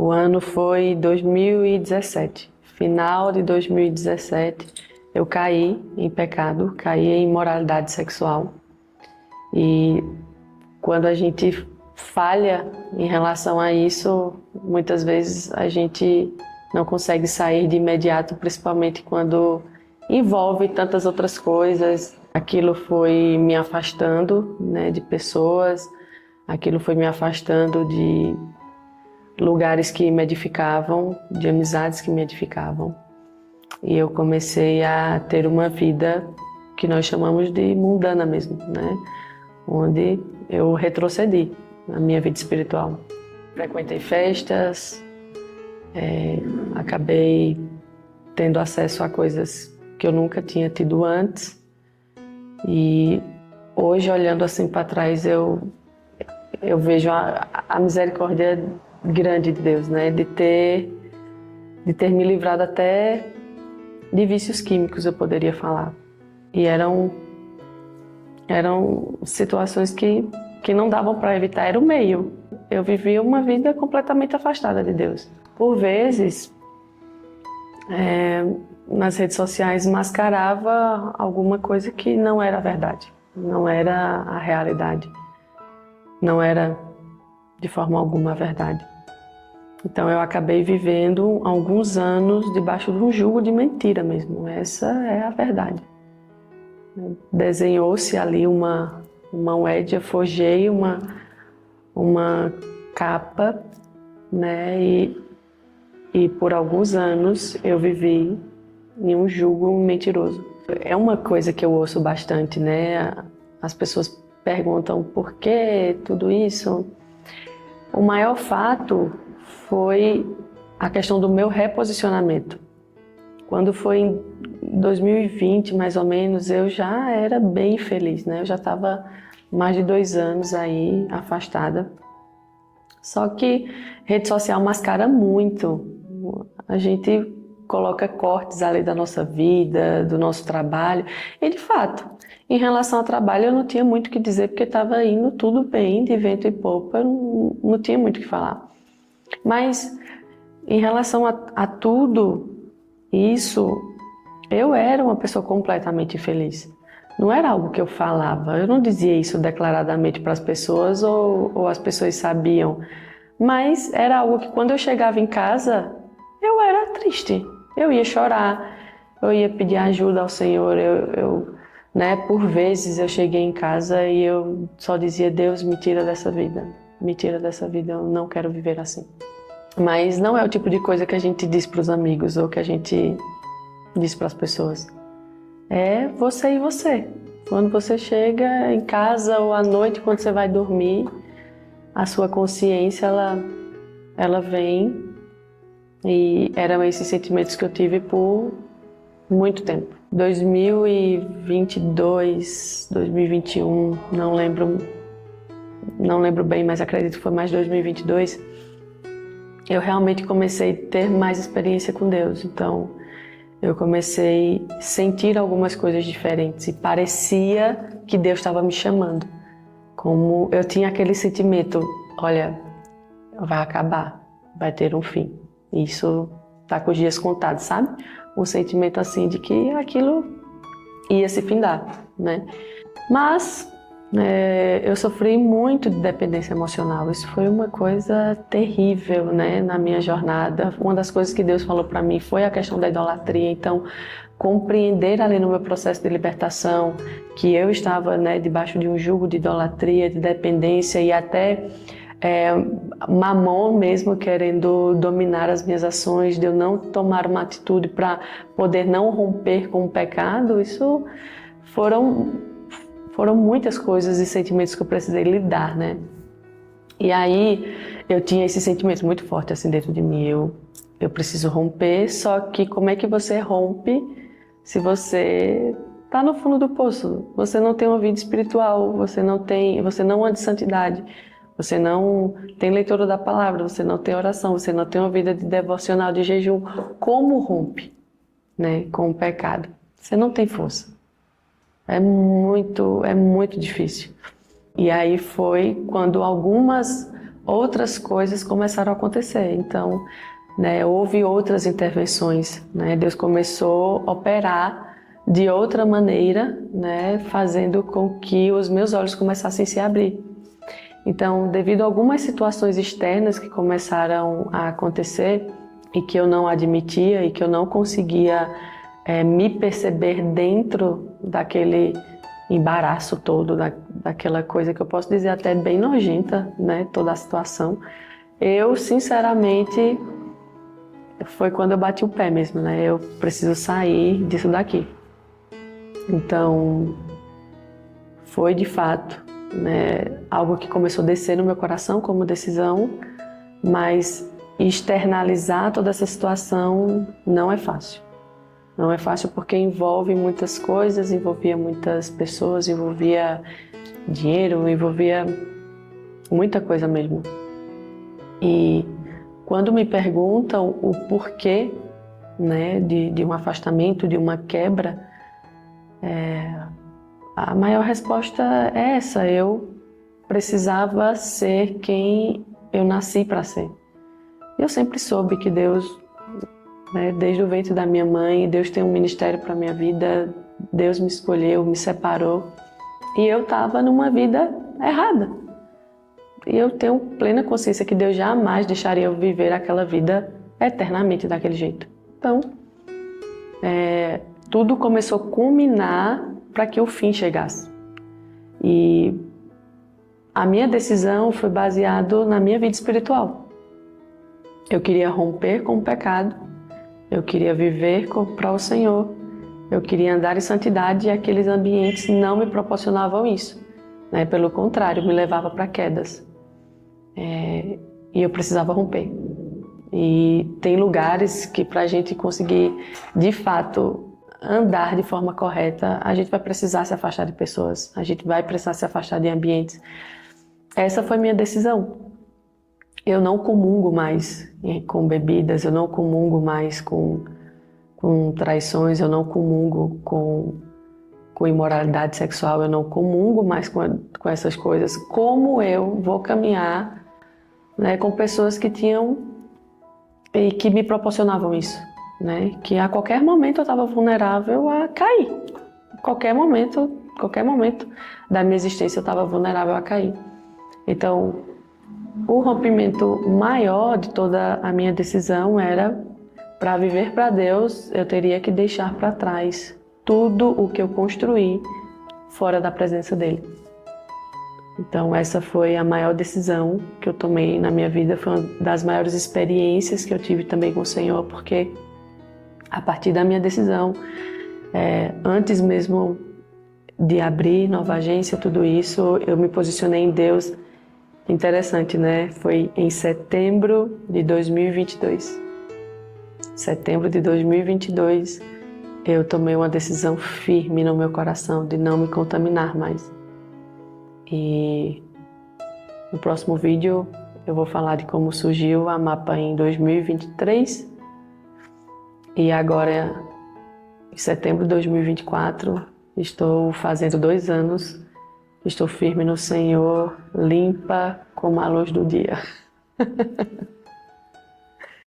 O ano foi 2017. Final de 2017, eu caí em pecado, caí em imoralidade sexual. E quando a gente falha em relação a isso, muitas vezes a gente não consegue sair de imediato, principalmente quando envolve tantas outras coisas. Aquilo foi me afastando, né, de pessoas, aquilo foi me afastando de lugares que me edificavam, de amizades que me edificavam. E eu comecei a ter uma vida que nós chamamos de mundana mesmo, né? Onde eu retrocedi na minha vida espiritual. Frequentei festas, acabei tendo acesso a coisas que eu nunca tinha tido antes. E hoje, olhando assim para trás, eu vejo a misericórdia grande de Deus, né? De ter me livrado até de vícios químicos, eu poderia falar. E eram situações que não davam para evitar, era o meio. Eu vivia uma vida completamente afastada de Deus. Por vezes, nas redes sociais, mascarava alguma coisa que não era a verdade, não era a realidade, não era de forma alguma a verdade. Então eu acabei vivendo alguns anos debaixo de um jugo de mentira mesmo. Essa é a verdade. Desenhou-se ali uma moeda, forjei uma capa, né? E por alguns anos eu vivi em um jugo mentiroso. É uma coisa que eu ouço bastante, né? As pessoas perguntam por que tudo isso. O maior fato foi a questão do meu reposicionamento. Quando foi em 2020, mais ou menos, eu já era bem feliz, né? Eu já estava mais de 2 anos aí afastada. Só que rede social mascara muito. A gente coloca cortes ali da nossa vida, do nosso trabalho. E de fato, em relação ao trabalho, eu não tinha muito o que dizer, porque estava indo tudo bem, de vento e popa, eu não tinha muito o que falar. Mas em relação a tudo isso, eu era uma pessoa completamente infeliz. Não era algo que eu falava, eu não dizia isso declaradamente para as pessoas ou as pessoas sabiam. Mas era algo que quando eu chegava em casa, eu era triste. Eu ia chorar, eu ia pedir ajuda ao Senhor. Né, por vezes eu cheguei em casa e eu só dizia: Deus, me tira dessa vida. Me tira dessa vida, eu não quero viver assim. Mas não é o tipo de coisa que a gente diz para os amigos ou que a gente diz para as pessoas. É você e você. Quando você chega em casa ou à noite, quando você vai dormir, a sua consciência, ela vem, e eram esses sentimentos que eu tive por muito tempo. 2022, 2021, não lembro bem, mas acredito que foi mais 2022, eu realmente comecei a ter mais experiência com Deus. Então, eu comecei a sentir algumas coisas diferentes e parecia que Deus estava me chamando. Como eu tinha aquele sentimento: olha, vai acabar, vai ter um fim. Isso está com os dias contados, sabe? Um sentimento assim de que aquilo ia se findar, né? Mas eu sofri muito de dependência emocional. Isso foi uma coisa terrível, né, na minha jornada. Uma das coisas que Deus falou para mim foi a questão da idolatria. Então, compreender ali no meu processo de libertação que eu estava, né, debaixo de um jugo de idolatria, de dependência e até mamon mesmo querendo dominar as minhas ações, de eu não tomar uma atitude para poder não romper com o pecado. Isso foram muitas coisas e sentimentos que eu precisei lidar, né? E aí eu tinha esse sentimento muito forte assim dentro de mim. Eu preciso romper, só que como é que você rompe se você está no fundo do poço? Você não tem uma vida espiritual, você não anda de santidade, você não tem leitura da palavra, você não tem oração, você não tem uma vida de devocional, de jejum. Como rompe, né, com o pecado? Você não tem força. É muito difícil. E aí foi quando algumas outras coisas começaram a acontecer. Então, né, houve outras intervenções, né? Deus começou a operar de outra maneira, né, fazendo com que os meus olhos começassem a se abrir. Então, devido a algumas situações externas que começaram a acontecer e que eu não admitia e que eu não conseguia me perceber dentro daquele embaraço todo, daquela coisa que eu posso dizer até bem nojenta, né, toda a situação, eu, sinceramente, foi quando eu bati o pé mesmo, né, eu preciso sair disso daqui. Então, foi de fato, né, algo que começou a descer no meu coração como decisão, mas externalizar toda essa situação não é fácil. Não é fácil porque envolve muitas coisas, envolvia muitas pessoas, envolvia dinheiro, envolvia muita coisa mesmo. E quando me perguntam o porquê, né, de um afastamento, de uma quebra, a maior resposta é essa: eu precisava ser quem eu nasci para ser. Eu sempre soube que Deus, né, desde o ventre da minha mãe, Deus tem um ministério para a minha vida, Deus me escolheu, me separou, e eu estava numa vida errada. E eu tenho plena consciência que Deus jamais deixaria eu viver aquela vida eternamente daquele jeito. Então, tudo começou a culminar para que o fim chegasse. E a minha decisão foi baseada na minha vida espiritual. Eu queria romper com o pecado, eu queria viver para o Senhor, eu queria andar em santidade, e aqueles ambientes não me proporcionavam isso, né? Pelo contrário, me levava para quedas. E eu precisava romper. E tem lugares que, para a gente conseguir, de fato, andar de forma correta, a gente vai precisar se afastar de pessoas, a gente vai precisar se afastar de ambientes. Essa foi minha decisão. Eu não comungo mais com bebidas, eu não comungo mais com traições, eu não comungo com imoralidade sexual, eu não comungo mais com essas coisas. Como eu vou caminhar, né, com pessoas que tinham e que me proporcionavam isso, né? Que a qualquer momento eu estava vulnerável a cair. Qualquer momento da minha existência eu estava vulnerável a cair. Então, o rompimento maior de toda a minha decisão era: para viver para Deus, eu teria que deixar para trás tudo o que eu construí fora da presença dele. Então, essa foi a maior decisão que eu tomei na minha vida, foi uma das maiores experiências que eu tive também com o Senhor, porque a partir da minha decisão, antes mesmo de abrir nova agência, tudo isso, eu me posicionei em Deus. Interessante, né? Foi em setembro de 2022. Setembro de 2022, eu tomei uma decisão firme no meu coração de não me contaminar mais. E no próximo vídeo eu vou falar de como surgiu a Mapa em 2023. E agora, em setembro de 2024, estou fazendo 2 anos. Estou firme no Senhor, limpa como a luz do dia.